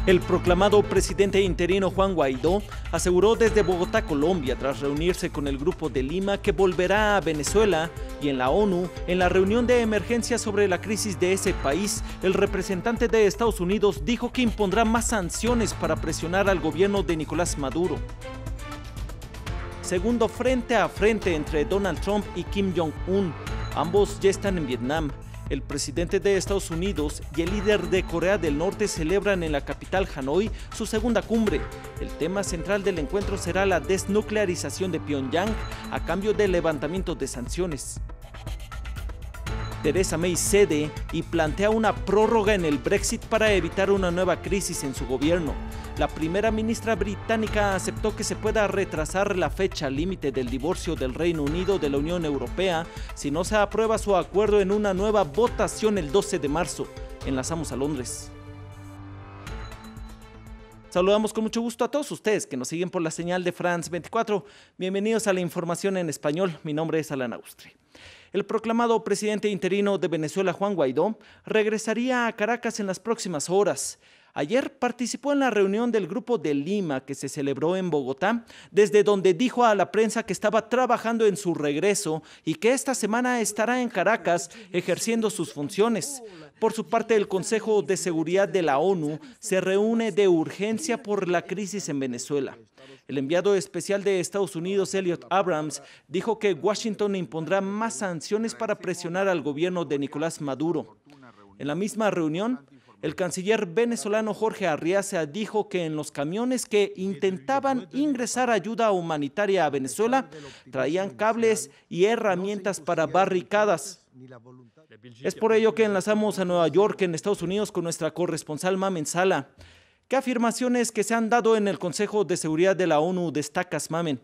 El proclamado presidente interino Juan Guaidó aseguró desde Bogotá, Colombia, tras reunirse con el Grupo de Lima, que volverá a Venezuela. Y en la ONU, en la reunión de emergencia sobre la crisis de ese país, el representante de Estados Unidos dijo que impondrá más sanciones para presionar al gobierno de Nicolás Maduro. Segundo frente a frente entre Donald Trump y Kim Jong-un. Ambos ya están en Vietnam. El presidente de Estados Unidos y el líder de Corea del Norte celebran en la capital Hanoi su segunda cumbre. El tema central del encuentro será la desnuclearización de Pyongyang a cambio del levantamiento de sanciones. Theresa May cede y plantea una prórroga en el Brexit para evitar una nueva crisis en su gobierno. La primera ministra británica aceptó que se pueda retrasar la fecha límite del divorcio del Reino Unido de la Unión Europea si no se aprueba su acuerdo en una nueva votación el 12 de marzo. Enlazamos a Londres. Saludamos con mucho gusto a todos ustedes que nos siguen por la señal de France 24. Bienvenidos a la información en español. Mi nombre es Alan Austri. El proclamado presidente interino de Venezuela, Juan Guaidó, regresaría a Caracas en las próximas horas. Ayer participó en la reunión del Grupo de Lima que se celebró en Bogotá, desde donde dijo a la prensa que estaba trabajando en su regreso y que esta semana estará en Caracas ejerciendo sus funciones. Por su parte, el Consejo de Seguridad de la ONU se reúne de urgencia por la crisis en Venezuela. El enviado especial de Estados Unidos, Elliot Abrams, dijo que Washington impondrá más sanciones para presionar al gobierno de Nicolás Maduro. En la misma reunión, el canciller venezolano Jorge Arriaza dijo que en los camiones que intentaban ingresar ayuda humanitaria a Venezuela traían cables y herramientas para barricadas. Es por ello que enlazamos a Nueva York, en Estados Unidos, con nuestra corresponsal Mamen Sala. ¿Qué afirmaciones que se han dado en el Consejo de Seguridad de la ONU destacas, Mamen?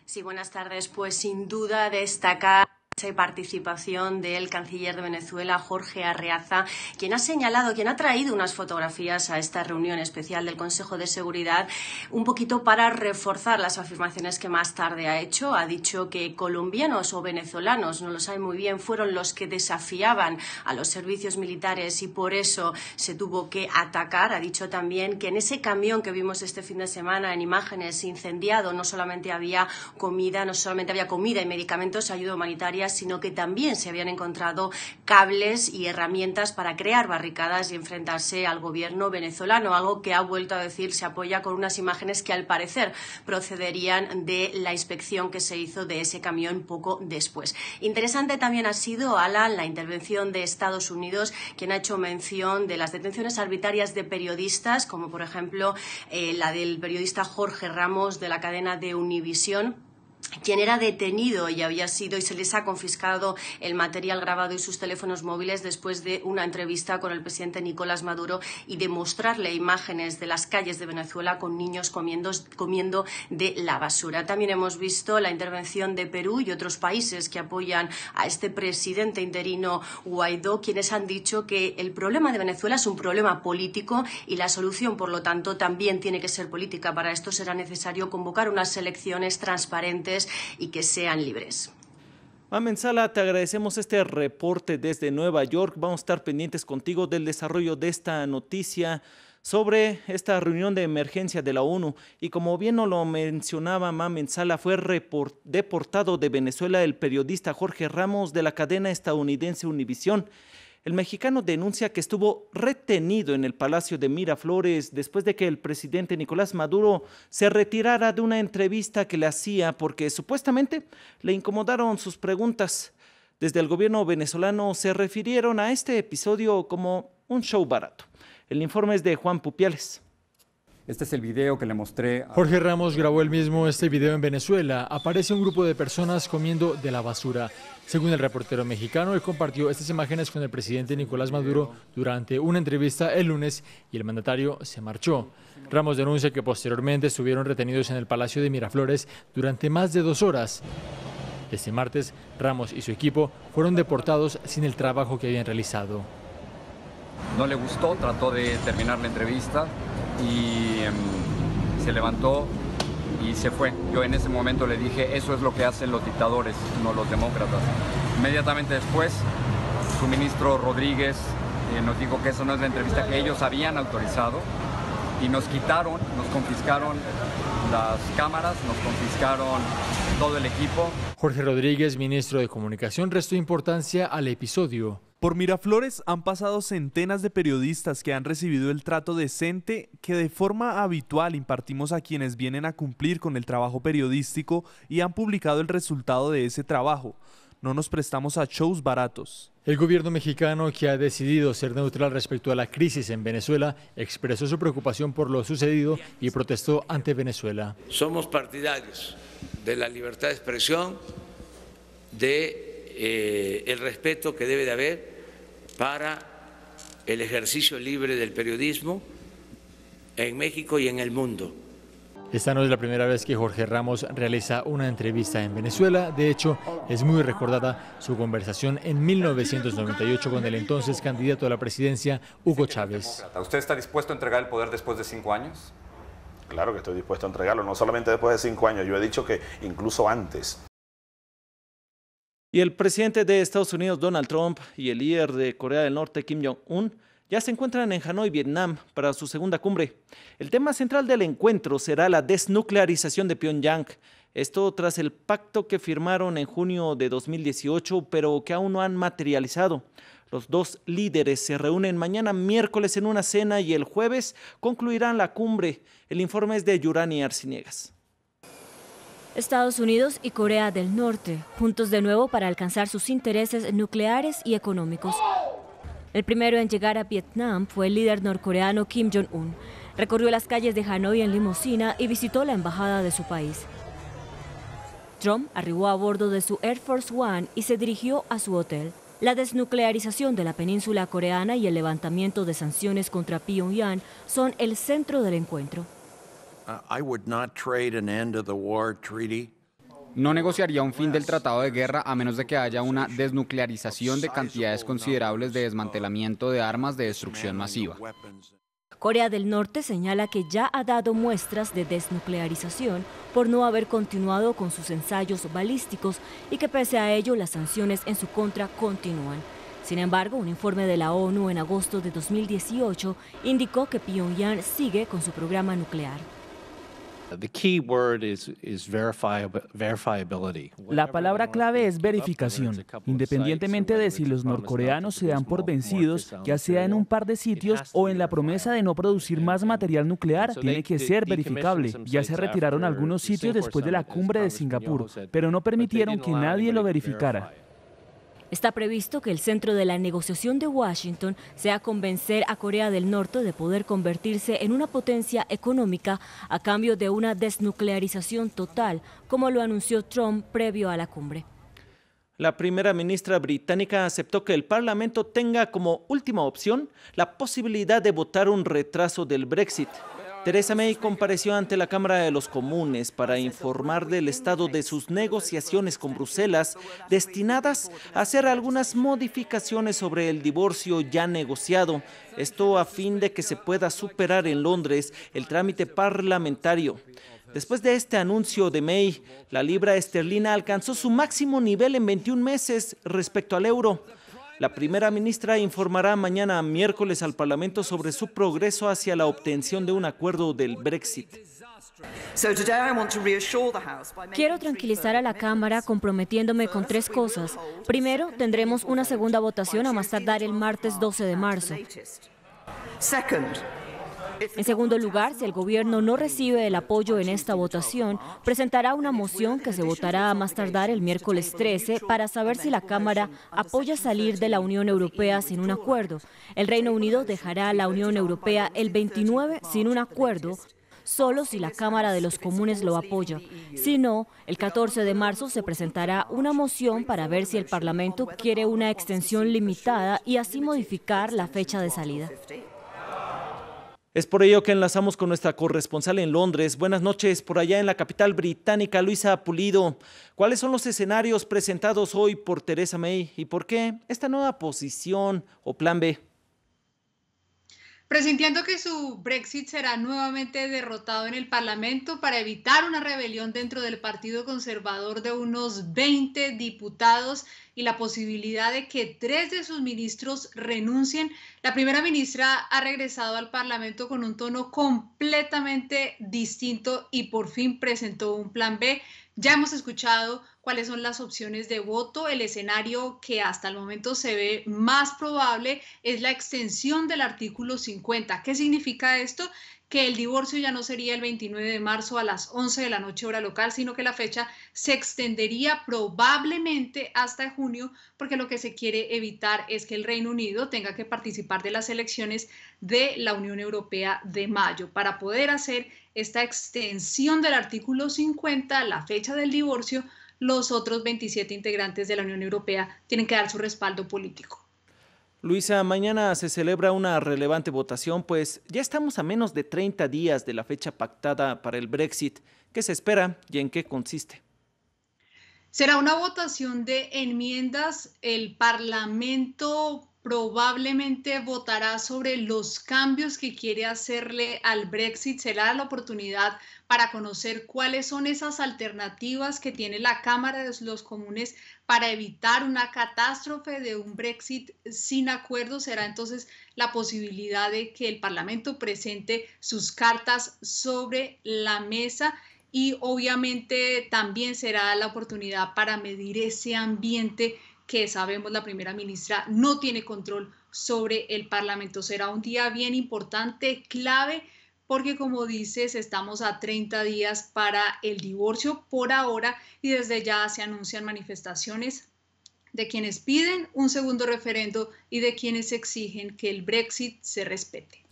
Sí, buenas tardes. Pues sin duda destacar participación del canciller de Venezuela, Jorge Arriaza, quien ha traído unas fotografías a esta reunión especial del Consejo de Seguridad, un poquito para reforzar las afirmaciones que más tarde ha hecho. Ha dicho que colombianos o venezolanos, no lo sabe muy bien, fueron los que desafiaban a los servicios militares y por eso se tuvo que atacar. Ha dicho también que en ese camión que vimos este fin de semana en imágenes incendiado no solamente había comida y medicamentos, ayuda humanitaria, sino que también se habían encontrado cables y herramientas para crear barricadas y enfrentarse al gobierno venezolano, algo que ha vuelto a decir se apoya con unas imágenes que al parecer procederían de la inspección que se hizo de ese camión poco después. Interesante también ha sido, Alan, la intervención de Estados Unidos, quien ha hecho mención de las detenciones arbitrarias de periodistas, como por ejemplo la del periodista Jorge Ramos de la cadena de Univisión, quien era detenido y se les ha confiscado el material grabado y sus teléfonos móviles después de una entrevista con el presidente Nicolás Maduro y de mostrarle imágenes de las calles de Venezuela con niños comiendo de la basura. También hemos visto la intervención de Perú y otros países que apoyan a este presidente interino Guaidó, quienes han dicho que el problema de Venezuela es un problema político y la solución, por lo tanto, también tiene que ser política. Para esto será necesario convocar unas elecciones transparentes y que sean libres. Mamen Sala, te agradecemos este reporte desde Nueva York. Vamos a estar pendientes contigo del desarrollo de esta noticia sobre esta reunión de emergencia de la ONU. Y como bien nos lo mencionaba Mamen Sala, fue deportado de Venezuela el periodista Jorge Ramos de la cadena estadounidense Univisión. El mexicano denuncia que estuvo retenido en el Palacio de Miraflores después de que el presidente Nicolás Maduro se retirara de una entrevista que le hacía porque supuestamente le incomodaron sus preguntas. Desde el gobierno venezolano se refirieron a este episodio como un show barato. El informe es de Juan Pupiales. Este es el video que le mostré. Jorge Ramos grabó él mismo este video en Venezuela. Aparece un grupo de personas comiendo de la basura. Según el reportero mexicano, él compartió estas imágenes con el presidente Nicolás Maduro durante una entrevista el lunes y el mandatario se marchó. Ramos denuncia que posteriormente estuvieron retenidos en el Palacio de Miraflores durante más de 2 horas. Este martes, Ramos y su equipo fueron deportados sin el trabajo que habían realizado. No le gustó, trató de terminar la entrevista y se levantó y se fue. Yo en ese momento le dije, eso es lo que hacen los dictadores, no los demócratas. Inmediatamente después su ministro Rodríguez nos dijo que eso no es la entrevista que ellos habían autorizado y nos confiscaron las cámaras, nos confiscaron todo el equipo. Jorge Rodríguez, ministro de Comunicación, restó importancia al episodio. Por Miraflores han pasado centenas de periodistas que han recibido el trato decente que de forma habitual impartimos a quienes vienen a cumplir con el trabajo periodístico y han publicado el resultado de ese trabajo. No nos prestamos a shows baratos. El gobierno mexicano, que ha decidido ser neutral respecto a la crisis en Venezuela, expresó su preocupación por lo sucedido y protestó ante Venezuela. Somos partidarios de la libertad de expresión, de el respeto que debe de haber para el ejercicio libre del periodismo en México y en el mundo. Esta no es la primera vez que Jorge Ramos realiza una entrevista en Venezuela. De hecho, es muy recordada su conversación en 1998 con el entonces candidato a la presidencia, Hugo Chávez. ¿Usted está dispuesto a entregar el poder después de 5 años? Claro que estoy dispuesto a entregarlo, no solamente después de 5 años, yo he dicho que incluso antes. Y el presidente de Estados Unidos, Donald Trump, y el líder de Corea del Norte, Kim Jong-un, ya se encuentran en Hanoi, Vietnam, para su segunda cumbre. El tema central del encuentro será la desnuclearización de Pyongyang. Esto tras el pacto que firmaron en junio de 2018, pero que aún no han materializado. Los dos líderes se reúnen mañana miércoles en una cena y el jueves concluirán la cumbre. El informe es de Yurani Arciniegas. Estados Unidos y Corea del Norte, juntos de nuevo para alcanzar sus intereses nucleares y económicos. El primero en llegar a Vietnam fue el líder norcoreano Kim Jong-un. Recorrió las calles de Hanoi en limusina y visitó la embajada de su país. Trump arribó a bordo de su Air Force One y se dirigió a su hotel. La desnuclearización de la península coreana y el levantamiento de sanciones contra Pyongyang son el centro del encuentro. No negociaría un fin del tratado de guerra a menos de que haya una desnuclearización de cantidades considerables de desmantelamiento de armas de destrucción masiva. Corea del Norte señala que ya ha dado muestras de desnuclearización por no haber continuado con sus ensayos balísticos y que pese a ello las sanciones en su contra continúan. Sin embargo, un informe de la ONU en agosto de 2018 indicó que Pyongyang sigue con su programa nuclear. La palabra clave es verificación. Independientemente de si los norcoreanos se dan por vencidos, ya sea en un par de sitios o en la promesa de no producir más material nuclear, tiene que ser verificable. Ya se retiraron algunos sitios después de la cumbre de Singapur, pero no permitieron que nadie lo verificara. Está previsto que el centro de la negociación de Washington sea convencer a Corea del Norte de poder convertirse en una potencia económica a cambio de una desnuclearización total, como lo anunció Trump previo a la cumbre. La primera ministra británica aceptó que el Parlamento tenga como última opción la posibilidad de votar un retraso del Brexit. Theresa May compareció ante la Cámara de los Comunes para informar del estado de sus negociaciones con Bruselas, destinadas a hacer algunas modificaciones sobre el divorcio ya negociado, esto a fin de que se pueda superar en Londres el trámite parlamentario. Después de este anuncio de May, la libra esterlina alcanzó su máximo nivel en 21 meses respecto al euro. La primera ministra informará mañana miércoles al Parlamento sobre su progreso hacia la obtención de un acuerdo del Brexit. Quiero tranquilizar a la Cámara comprometiéndome con 3 cosas. Primero, tendremos una segunda votación a más tardar el martes 12 de marzo. En segundo lugar, si el gobierno no recibe el apoyo en esta votación, presentará una moción que se votará a más tardar el miércoles 13 para saber si la Cámara apoya salir de la Unión Europea sin un acuerdo. El Reino Unido dejará la Unión Europea el 29 sin un acuerdo, solo si la Cámara de los Comunes lo apoya. Si no, el 14 de marzo se presentará una moción para ver si el Parlamento quiere una extensión limitada y así modificar la fecha de salida. Es por ello que enlazamos con nuestra corresponsal en Londres. Buenas noches, por allá en la capital británica, Luisa Pulido. ¿Cuáles son los escenarios presentados hoy por Theresa May y por qué esta nueva posición o plan B? Presintiendo que su Brexit será nuevamente derrotado en el Parlamento para evitar una rebelión dentro del Partido Conservador de unos 20 diputados y la posibilidad de que 3 de sus ministros renuncien, la primera ministra ha regresado al Parlamento con un tono completamente distinto y por fin presentó un plan B. Ya hemos escuchado cuáles son las opciones de voto. El escenario que hasta el momento se ve más probable es la extensión del artículo 50. ¿Qué significa esto? Que el divorcio ya no sería el 29 de marzo a las 11 de la noche hora local, sino que la fecha se extendería probablemente hasta junio, porque lo que se quiere evitar es que el Reino Unido tenga que participar de las elecciones de la Unión Europea de mayo. Para poder hacer esta extensión del artículo 50, la fecha del divorcio, los otros 27 integrantes de la Unión Europea tienen que dar su respaldo político. Luisa, mañana se celebra una relevante votación, pues ya estamos a menos de 30 días de la fecha pactada para el Brexit. ¿Qué se espera y en qué consiste? Será una votación de enmiendas. El Parlamento probablemente votará sobre los cambios que quiere hacerle al Brexit. Será la oportunidad para conocer cuáles son esas alternativas que tiene la Cámara de los Comunes para evitar una catástrofe de un Brexit sin acuerdo. Será entonces la posibilidad de que el Parlamento presente sus cartas sobre la mesa. Y obviamente también será la oportunidad para medir ese ambiente que sabemos la primera ministra no tiene control sobre el Parlamento. Será un día bien importante, clave, porque como dices, estamos a 30 días para el divorcio por ahora y desde ya se anuncian manifestaciones de quienes piden un segundo referendo y de quienes exigen que el Brexit se respete.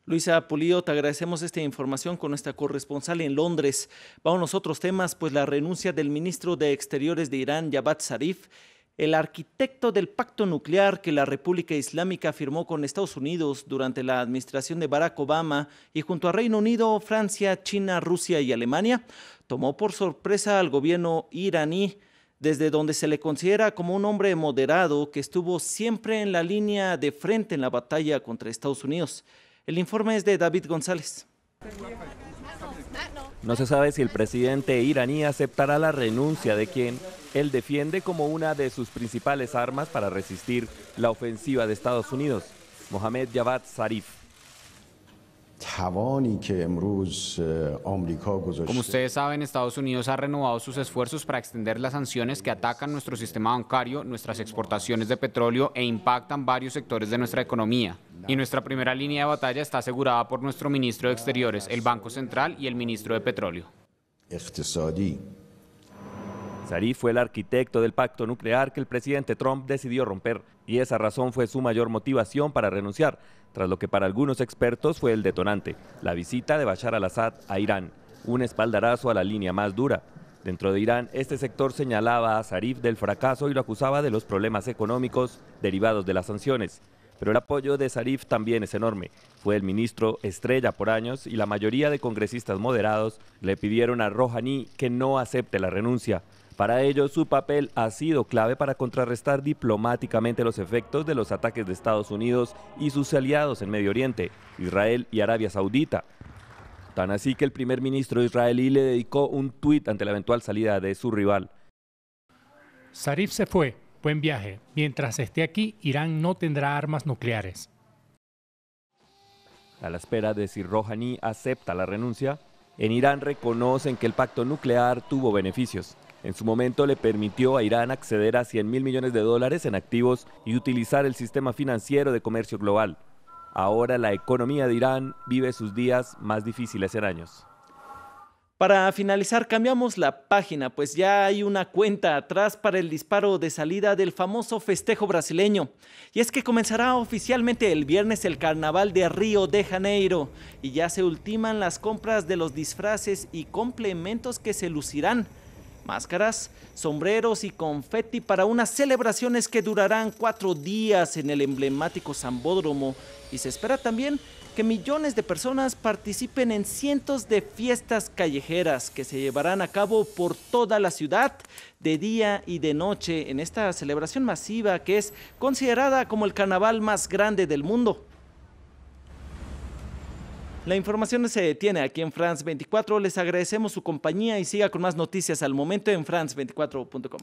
Luisa Pulido, te agradecemos esta información con nuestra corresponsal en Londres. Vamos a otros temas, pues la renuncia del ministro de Exteriores de Irán, Javad Zarif, el arquitecto del pacto nuclear que la República Islámica firmó con Estados Unidos durante la administración de Barack Obama y junto a Reino Unido, Francia, China, Rusia y Alemania, tomó por sorpresa al gobierno iraní, desde donde se le considera como un hombre moderado que estuvo siempre en la línea de frente en la batalla contra Estados Unidos. El informe es de David González. No se sabe si el presidente iraní aceptará la renuncia de quien él defiende como una de sus principales armas para resistir la ofensiva de Estados Unidos, Mohammad Javad Zarif. Como ustedes saben, Estados Unidos ha renovado sus esfuerzos para extender las sanciones que atacan nuestro sistema bancario, nuestras exportaciones de petróleo e impactan varios sectores de nuestra economía. Y nuestra primera línea de batalla está asegurada por nuestro ministro de Exteriores, el Banco Central y el ministro de Petróleo. Zarif fue el arquitecto del pacto nuclear que el presidente Trump decidió romper, y esa razón fue su mayor motivación para renunciar, tras lo que para algunos expertos fue el detonante, la visita de Bashar al-Assad a Irán, un espaldarazo a la línea más dura. Dentro de Irán, este sector señalaba a Zarif del fracaso y lo acusaba de los problemas económicos derivados de las sanciones. Pero el apoyo de Zarif también es enorme. Fue el ministro estrella por años y la mayoría de congresistas moderados le pidieron a Rouhani que no acepte la renuncia. Para ello, su papel ha sido clave para contrarrestar diplomáticamente los efectos de los ataques de Estados Unidos y sus aliados en Medio Oriente, Israel y Arabia Saudita. Tan así que el primer ministro israelí le dedicó un tuit ante la eventual salida de su rival. Zarif se fue. Buen viaje. Mientras esté aquí, Irán no tendrá armas nucleares. A la espera de si Rouhani acepta la renuncia, en Irán reconocen que el pacto nuclear tuvo beneficios. En su momento le permitió a Irán acceder a $100.000 millones en activos y utilizar el sistema financiero de comercio global. Ahora la economía de Irán vive sus días más difíciles en años. Para finalizar, cambiamos la página, pues ya hay una cuenta atrás para el disparo de salida del famoso festejo brasileño. Y es que comenzará oficialmente el viernes el Carnaval de Río de Janeiro y ya se ultiman las compras de los disfraces y complementos que se lucirán. Máscaras, sombreros y confeti para unas celebraciones que durarán 4 días en el emblemático Sambódromo, y se espera también que millones de personas participen en cientos de fiestas callejeras que se llevarán a cabo por toda la ciudad de día y de noche en esta celebración masiva que es considerada como el carnaval más grande del mundo. La información se detiene aquí en France 24. Les agradecemos su compañía y siga con más noticias al momento en france24.com.